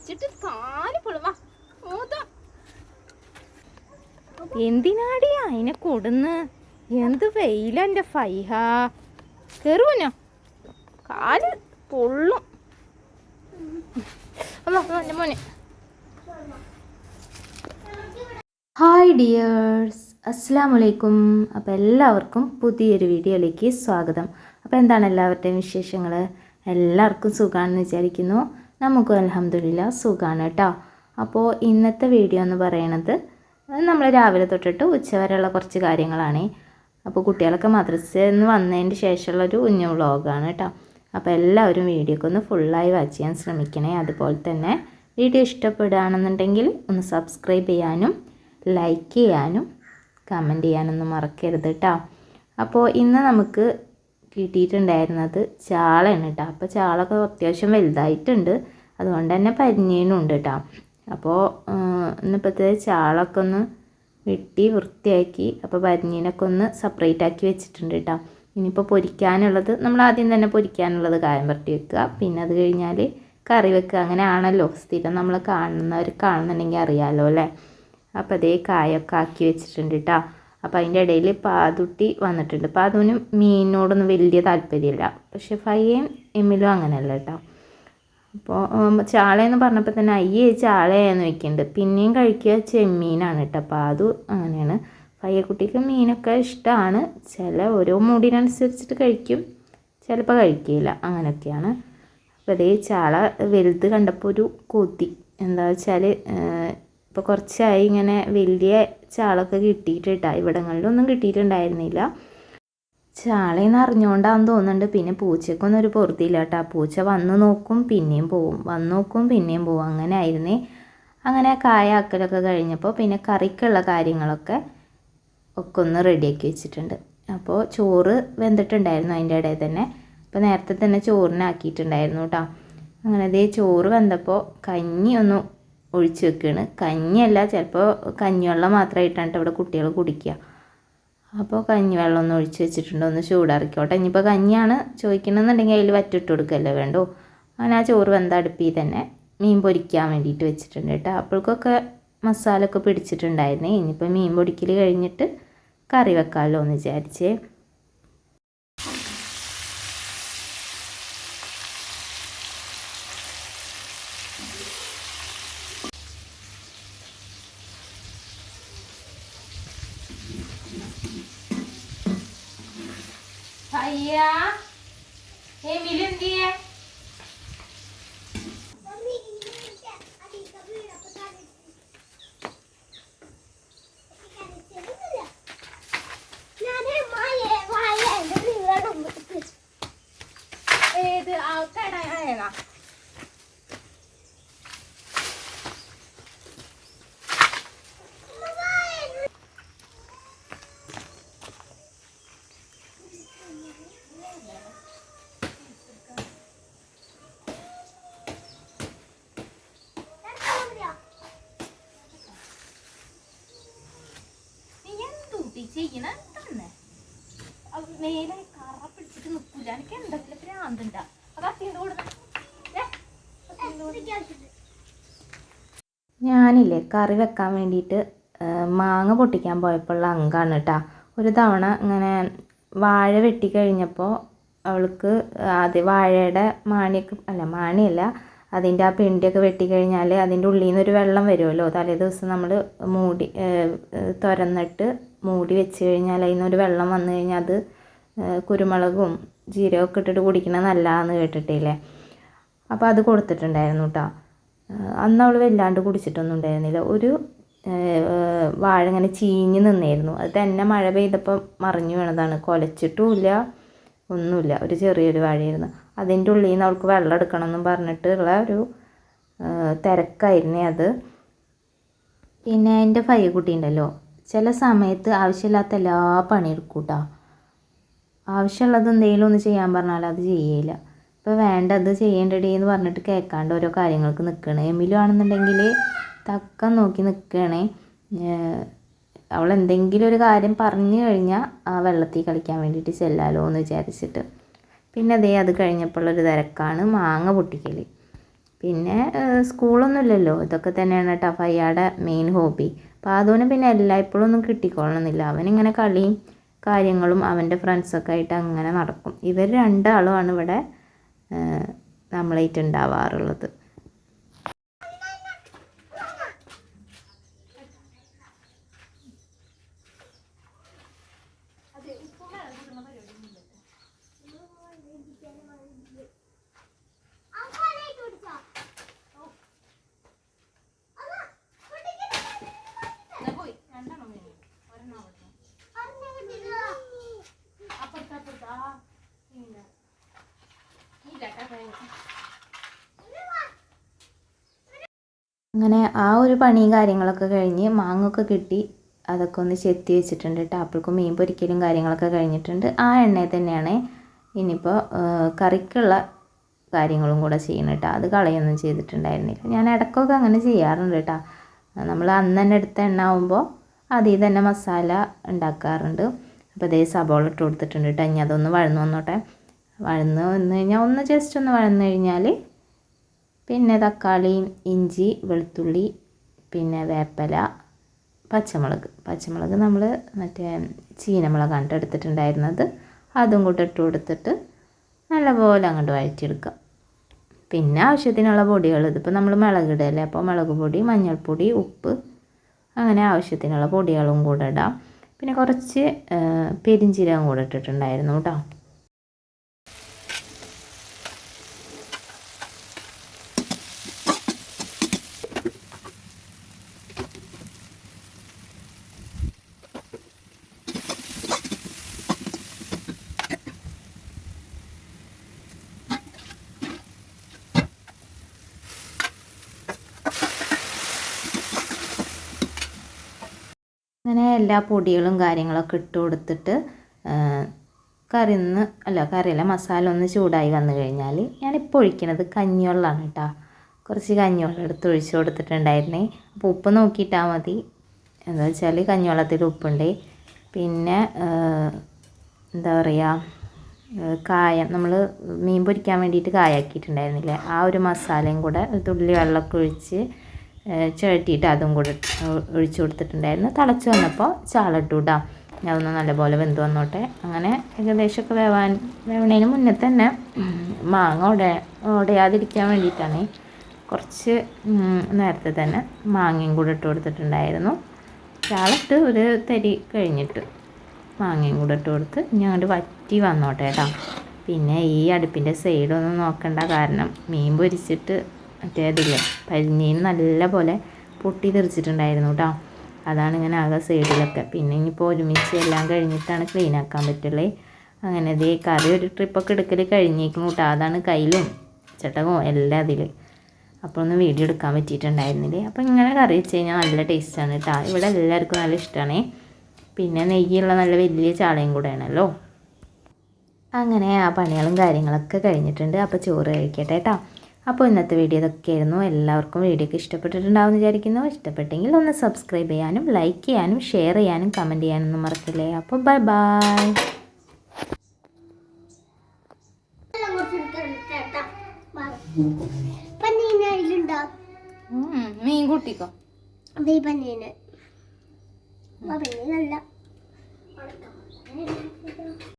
കുടിച്ചിട്ട് കാല് പൊളുവാ എന്തിനാടി അതിനെ കൊടുന്ന് എന്ത് വെയിലെൻ്റെ ഫൈഹ കയറുവനോ കാല് പൊള്ളും എൻ്റെ മോനെ. ഹായ് ഡിയേഴ്സ്, അസ്സലാമു അലൈക്കും. അപ്പോൾ എല്ലാവർക്കും പുതിയൊരു വീഡിയോയിലേക്ക് സ്വാഗതം. അപ്പോൾ എന്താണ് എല്ലാവരുടെയും വിശേഷങ്ങൾ? എല്ലാവർക്കും സുഖമാണെന്ന് വിചാരിക്കുന്നു. നമുക്കും അൽഹംദുലില്ലാ സുഖമാണ് കേട്ടോ. അപ്പോൾ ഇന്നത്തെ വീഡിയോ എന്ന് പറയണത് നമ്മൾ രാവിലെ തൊട്ടിട്ട് ഉച്ചവരെയുള്ള കുറച്ച് കാര്യങ്ങളാണ്. അപ്പോൾ കുട്ടികളൊക്കെ മദ്രസയിൽ നിന്ന് വന്നതിന് ശേഷമുള്ളൊരു കുഞ്ഞു വ്ളോഗാണ് കേട്ടോ. അപ്പോൾ എല്ലാവരും വീഡിയോക്ക് ഒന്ന് ഫുള്ളായി വാച്ച് ചെയ്യാൻ ശ്രമിക്കണേ. അതുപോലെ തന്നെ വീഡിയോ ഇഷ്ടപ്പെടുകയാണെന്നുണ്ടെങ്കിൽ ഒന്ന് സബ്സ്ക്രൈബ് ചെയ്യാനും ലൈക്ക് ചെയ്യാനും കമൻറ്റ് ചെയ്യാനൊന്നും മറക്കരുത് കേട്ടോ. അപ്പോൾ ഇന്ന് നമുക്ക് കിട്ടിയിട്ടുണ്ടായിരുന്നത് ചാളയാണ് കേട്ടോ. അപ്പോൾ ചാളൊക്കെ അത്യാവശ്യം വലുതായിട്ടുണ്ട്, അതുകൊണ്ട് തന്നെ പരിഞ്ഞീനുണ്ട് കേട്ടോ. അപ്പോൾ ഇന്നിപ്പോഴത്തെ ചാളൊക്കെ ഒന്ന് വെട്ടി വൃത്തിയാക്കി അപ്പോൾ പരിഞ്ഞീനൊക്കെ ഒന്ന് സെപ്പറേറ്റ് ആക്കി വെച്ചിട്ടുണ്ട് കേട്ടോ. ഇനിയിപ്പോൾ പൊരിക്കാനുള്ളത് നമ്മൾ ആദ്യം തന്നെ പൊരിക്കാനുള്ളത് കായം പുരട്ടി വെക്കുക, പിന്നെ അത് കഴിഞ്ഞാൽ കറി വെക്കുക. അങ്ങനെ ആണല്ലോ സ്ഥിരം നമ്മൾ കാണുന്നവർ കാണുന്നുണ്ടെങ്കിൽ അറിയാമല്ലോ അല്ലേ. അപ്പോൾ അതേ കായൊക്കെ ആക്കി വെച്ചിട്ടുണ്ട് കേട്ടോ. അപ്പോൾ അതിൻ്റെ ഇടയിൽ പാതുട്ടി വന്നിട്ടുണ്ട്. പാതുവിന് മീനിനോടൊന്നും വലിയ താല്പര്യമില്ല, പക്ഷെ ഫയ്യയും എമ്മിലും അങ്ങനെയല്ല കേട്ടോ. അപ്പോൾ ചാളയെന്ന് പറഞ്ഞപ്പോൾ തന്നെ അയ്യേ ചാളയെന്ന് വയ്ക്കുന്നുണ്ട്. പിന്നെയും കഴിക്കുക ചെമ്മീനാണ് കേട്ടോ. പാതു അങ്ങനെയാണ്. ഫയ്യക്കുട്ടിക്ക് മീനൊക്കെ ഇഷ്ടമാണ്. ചില ഓരോ മൂഡിനനുസരിച്ചിട്ട് കഴിക്കും, ചിലപ്പോൾ കഴിക്കില്ല, അങ്ങനെയൊക്കെയാണ്. അപ്പോൾ അതേ ചാള വലുത് കണ്ടപ്പോൾ ഒരു കൊതി. എന്താ വെച്ചാൽ ഇപ്പോൾ കുറച്ചായി ഇങ്ങനെ വലിയ ചാളൊക്കെ കിട്ടിയിട്ടാ. ഇവിടങ്ങളിലൊന്നും കിട്ടിയിട്ടുണ്ടായിരുന്നില്ല. ചാളയെന്ന് അറിഞ്ഞുകൊണ്ടാണെന്ന് തോന്നുന്നുണ്ട്. പിന്നെ പൂച്ചയ്ക്കൊന്നും ഒരു പൊറുതിയില്ല കേട്ടോ. പൂച്ച വന്ന് നോക്കും പിന്നെയും പോവും, വന്ന് നോക്കും പിന്നെയും പോവും, അങ്ങനെ ആയിരുന്നേ. അങ്ങനെ കായാക്കലൊക്കെ കഴിഞ്ഞപ്പോൾ പിന്നെ കറിക്കുള്ള കാര്യങ്ങളൊക്കെ ഒന്ന് റെഡിയാക്കി വെച്ചിട്ടുണ്ട്. അപ്പോൾ ചോറ് വെന്തിട്ടുണ്ടായിരുന്നു അതിൻ്റെ ഇടയിൽ തന്നെ. അപ്പോൾ നേരത്തെ തന്നെ ചോറിനാക്കിയിട്ടുണ്ടായിരുന്നു കേട്ടോ. അങ്ങനെ അതേ ചോറ് വെന്തപ്പോൾ കഞ്ഞി ഒന്ന് ഒഴിച്ച് വെക്കുകയാണ്. കഞ്ഞിയല്ല, ചിലപ്പോൾ കഞ്ഞിവെള്ളം മാത്രമായിട്ടാണ് ഇവിടെ കുട്ടികൾ കുടിക്കുക. അപ്പോൾ കഞ്ഞിവെള്ളം ഒന്ന് ഒഴിച്ച് വെച്ചിട്ടുണ്ട്, ഒന്ന് ചൂടാറിക്കോട്ടെ. ഇനിയിപ്പോൾ കഞ്ഞിയാണ് ചോദിക്കണമെന്നുണ്ടെങ്കിൽ അതിൽ വറ്റിട്ട് കൊടുക്കല്ലേ വേണ്ടോ. അങ്ങനെ ആ ചോറ് വെന്ത അടുപ്പിൽ തന്നെ മീൻ പൊരിക്കാൻ വേണ്ടിയിട്ട് വെച്ചിട്ടുണ്ട് കേട്ടോ. അപ്പോഴേക്കൊക്കെ മസാല ഒക്കെ പിടിച്ചിട്ടുണ്ടായിരുന്നേ. ഇനിയിപ്പോൾ മീൻ പൊരിക്കൽ കഴിഞ്ഞിട്ട് കറി വെക്കാമല്ലോ എന്ന് വിചാരിച്ചേ. അയ്യാ എമിലെന്തിയേ ഏത് ആൾക്കാരായണ ചെയ്യണ തന്നെ മേലെ കറ പിടിച്ചിട്ട് നിൽക്കൂല. എനിക്ക് എന്തെങ്കിലും ഭ്രാന്തുണ്ടാ. ഞാനില്ലേ കറി വെക്കാൻ വേണ്ടിയിട്ട് മാങ്ങ പൊട്ടിക്കാൻ പോയപ്പോഴുള്ള അങ്കാണ് കേട്ടോ. ഒരു തവണ ഇങ്ങനെ വാഴ വെട്ടിക്കഴിഞ്ഞപ്പോൾ അവൾക്ക് അത് വാഴയുടെ മാണിയല്ല അതിൻ്റെ ആ പെണ്ടിയൊക്കെ വെട്ടിക്കഴിഞ്ഞാൽ അതിൻ്റെ ഉള്ളിൽ നിന്നൊരു വെള്ളം വരുമല്ലോ. തലേ ദിവസം നമ്മൾ തുറന്നിട്ട് മൂടി വെച്ച് കഴിഞ്ഞാൽ അതിൽ നിന്നൊരു വെള്ളം വന്നു കഴിഞ്ഞാൽ അത് കുരുമുളകും ജീരകമൊക്കെ ഇട്ടിട്ട് കുടിക്കണത് നല്ലതാണെന്ന് കേട്ടിട്ടില്ലേ. അപ്പോൾ അത് കൊടുത്തിട്ടുണ്ടായിരുന്നു കേട്ടോ. അന്ന് അവൾ വല്ലാണ്ട് കുടിച്ചിട്ടൊന്നും ഉണ്ടായിരുന്നില്ല. ഒരു വാഴ ഇങ്ങനെ ചീഞ്ഞ് നിന്നായിരുന്നു. അത് തന്നെ മഴ പെയ്തപ്പോൾ മറിഞ്ഞു വീണതാണ്. കുലച്ചിട്ടുമില്ല, ഒന്നുമില്ല. ഒരു ചെറിയൊരു വാഴയായിരുന്നു. അതിൻ്റെ ഉള്ളിൽ നിന്ന് അവൾക്ക് വെള്ളം എടുക്കണമെന്നും പറഞ്ഞിട്ടുള്ള ഒരു തിരക്കായിരുന്നേ അത്. പിന്നെ എൻ്റെ ഫയ്യക്കുട്ടി ഉണ്ടല്ലോ, ചില സമയത്ത് ആവശ്യമില്ലാത്ത എല്ലാ പണിയെടുക്കും കേട്ടോ. ആവശ്യമുള്ളത് എന്തെങ്കിലും ഒന്ന് ചെയ്യാൻ പറഞ്ഞാൽ അത് ചെയ്യില്ല. ഇപ്പോൾ വേണ്ടത് ചെയ്യേണ്ടടി എന്ന് പറഞ്ഞിട്ട് കേൾക്കാണ്ട് ഓരോ കാര്യങ്ങൾക്ക് നിൽക്കണേ. എമിലും ആണെന്നുണ്ടെങ്കിൽ തക്കം നോക്കി നിൽക്കണേ. അവൾ എന്തെങ്കിലും ഒരു കാര്യം പറഞ്ഞു കഴിഞ്ഞാൽ ആ വെള്ളത്തിൽ കളിക്കാൻ വേണ്ടിയിട്ട് ചെല്ലാലോ എന്ന് വിചാരിച്ചിട്ട്. പിന്നെ അതേ അത് കഴിഞ്ഞപ്പോഴുള്ളൊരു തിരക്കാണ് മാങ്ങ പൊട്ടിക്കൽ. പിന്നെ സ്കൂളൊന്നുമില്ലല്ലോ, ഇതൊക്കെ തന്നെയാണ് കേട്ടോ ഫയ്യാടെ മെയിൻ ഹോബി. അപ്പോൾ അതുകൊണ്ട് പിന്നെ എല്ലായ്പ്പോഴും ഒന്നും കിട്ടിക്കൊള്ളണമെന്നില്ല. അവനിങ്ങനെ കളിയും കാര്യങ്ങളും അവൻ്റെ ഫ്രണ്ട്സൊക്കെ ആയിട്ട് അങ്ങനെ നടക്കും. ഇവർ രണ്ടാളുമാണ് ഇവിടെ നമ്മളായിട്ട് ഉണ്ടാവാറുള്ളത്. അങ്ങനെ ആ ഒരു പണിയും കാര്യങ്ങളൊക്കെ കഴിഞ്ഞ് മാങ്ങൊക്കെ കിട്ടി അതൊക്കെ ഒന്ന് ചെത്തി വെച്ചിട്ടുണ്ട് കേട്ടോ. അപ്പോഴേക്കും മീൻ പൊരിക്കലും കാര്യങ്ങളൊക്കെ കഴിഞ്ഞിട്ടുണ്ട്. ആ എണ്ണയിൽ തന്നെയാണ് ഇനിയിപ്പോൾ കറിക്കുള്ള കാര്യങ്ങളും കൂടെ ചെയ്യണം കേട്ടോ. അത് കളയൊന്നും ചെയ്തിട്ടുണ്ടായിരുന്നില്ല. ഞാൻ ഇടയ്ക്കൊക്കെ അങ്ങനെ ചെയ്യാറുണ്ട് കേട്ടോ. നമ്മൾ അന്ന് തന്നെ എടുത്ത എണ്ണ ആകുമ്പോൾ അതിൽ തന്നെ മസാല ഉണ്ടാക്കാറുണ്ട്. അപ്പോൾ അതേ സബോള ഇട്ട് കൊടുത്തിട്ടുണ്ട് കേട്ടോ. ഇനി അതൊന്ന് വഴന്ന് വന്നോട്ടെ. വഴന്ന് വന്നു കഴിഞ്ഞാൽ ഒന്ന് ജസ്റ്റ് ഒന്ന് വഴന്ന് കഴിഞ്ഞാൽ പിന്നെ തക്കാളി, ഇഞ്ചി, വെളുത്തുള്ളി, പിന്നെ വേപ്പില, പച്ചമുളക് നമ്മൾ മറ്റേ ചീനമുളകാണ് എടുത്തിട്ടുണ്ടായിരുന്നത്. അതും കൂടെ ഇട്ട് കൊടുത്തിട്ട് നല്ലപോലെ അങ്ങോട്ട് വഴറ്റിയെടുക്കുക. പിന്നെ ആവശ്യത്തിനുള്ള പൊടികൾ, ഇതിപ്പോൾ നമ്മൾ മുളകിടല്ലേ, അപ്പോൾ മുളക് പൊടി, മഞ്ഞൾപ്പൊടി, ഉപ്പ്, അങ്ങനെ ആവശ്യത്തിനുള്ള പൊടികളും കൂടെ ഇടാം. പിന്നെ കുറച്ച് പെരിഞ്ചീരകം കൂടെ ഇട്ടിട്ടുണ്ടായിരുന്നു കേട്ടോ. അങ്ങനെ എല്ലാ പൊടികളും കാര്യങ്ങളൊക്കെ ഇട്ട് കൊടുത്തിട്ട് കറിയല്ല മസാല ഒന്ന് ചൂടായി വന്നു കഴിഞ്ഞാൽ ഞാനിപ്പോൾ ഒഴിക്കുന്നത് കഞ്ഞിവെള്ളമാണ് കേട്ടോ. കുറച്ച് കഞ്ഞിവെള്ളം എടുത്ത് ഒഴിച്ച് കൊടുത്തിട്ടുണ്ടായിരുന്നേ. അപ്പോൾ ഉപ്പ് നോക്കിയിട്ടാൽ മതി. എന്താ വെച്ചാൽ കഞ്ഞിവെള്ളത്തിൽ ഉപ്പുണ്ട്. പിന്നെ എന്താ പറയുക, കായം നമ്മൾ മീൻ പൊരിക്കാൻ വേണ്ടിയിട്ട് കായാക്കിയിട്ടുണ്ടായിരുന്നില്ലേ, ആ ഒരു മസാലയും കൂടെ ഒരു തുള്ളി വെള്ളമൊക്കെ ഒഴിച്ച് ചുഴറ്റിയിട്ട് അതും കൂടെ ഒഴിച്ച് കൊടുത്തിട്ടുണ്ടായിരുന്നു. തിളച്ച് വന്നപ്പോൾ ചാളിട്ടു ഇടാം. അതൊന്ന് നല്ലപോലെ വെന്ത് വന്നോട്ടെ. അങ്ങനെ ഏകദേശമൊക്കെ വേവണതിന് മുന്നേ തന്നെ മാങ്ങ ഉടയാതിരിക്കാൻ വേണ്ടിയിട്ടാണ് കുറച്ച് നേരത്തെ തന്നെ മാങ്ങയും കൂടെ ഇട്ട് കൊടുത്തിട്ടുണ്ടായിരുന്നു. ചാളിട്ട് ഒരു തരി കഴിഞ്ഞിട്ട് മാങ്ങയും കൂടെ ഇട്ട് കൊടുത്ത് ഇനി അങ്ങോട്ട് വറ്റി വന്നോട്ടെ കേട്ടോ. പിന്നെ ഈ അടുപ്പിൻ്റെ സൈഡൊന്നും നോക്കണ്ട, കാരണം മീൻ പൊരിച്ചിട്ട് മറ്റേതില്ലേ പരിഞ്ഞീന് നല്ല പോലെ പൊട്ടി തെറിച്ചിട്ടുണ്ടായിരുന്നു കേട്ടോ. അതാണ് ഇങ്ങനെ ആകെ സൈഡിലൊക്കെ. പിന്നെ ഇനിയിപ്പോൾ ഒരുമിച്ച് എല്ലാം കഴിഞ്ഞിട്ടാണ് ക്ലീൻ ആക്കാൻ പറ്റുള്ളൂ. അങ്ങനെ ഇതേ കറി ഒരു ട്രിപ്പൊക്കെ എടുക്കൽ കഴിഞ്ഞേക്കുന്നു കേട്ടോ. അതാണ് കയ്യിലും ചട്ടകവും എല്ലാം അതിൽ. അപ്പോൾ ഒന്ന് വീഡിയോ എടുക്കാൻ പറ്റിയിട്ടുണ്ടായിരുന്നില്ലേ. അപ്പോൾ ഇങ്ങനെ കറി വെച്ച് കഴിഞ്ഞാൽ നല്ല ടേസ്റ്റാണ് കേട്ടോ. ഇവിടെ എല്ലാവർക്കും നല്ല ഇഷ്ടമാണ്. പിന്നെ നെയ്യുള്ള നല്ല വലിയ ചാളയും കൂടെയാണല്ലോ. അങ്ങനെ ആ പണികളും കാര്യങ്ങളൊക്കെ കഴിഞ്ഞിട്ടുണ്ട്. അപ്പോൾ ചോറ് കഴിക്കട്ടെ കേട്ടോ. അപ്പോൾ ഇന്നത്തെ വീഡിയോ ഇതൊക്കെയായിരുന്നു. എല്ലാവർക്കും വീഡിയോ ഒക്കെ ഇഷ്ടപ്പെട്ടിട്ടുണ്ടാവും എന്ന് വിചാരിക്കുന്നു. ഇഷ്ടപ്പെട്ടെങ്കിൽ ഒന്ന് സബ്സ്ക്രൈബ് ചെയ്യാനും ലൈക്ക് ചെയ്യാനും ഷെയർ ചെയ്യാനും കമൻറ്റ് ചെയ്യാനൊന്നും മറക്കില്ലേ. അപ്പോൾ ബൈ ബൈ. മീൻ കൂട്ടിക്കോ.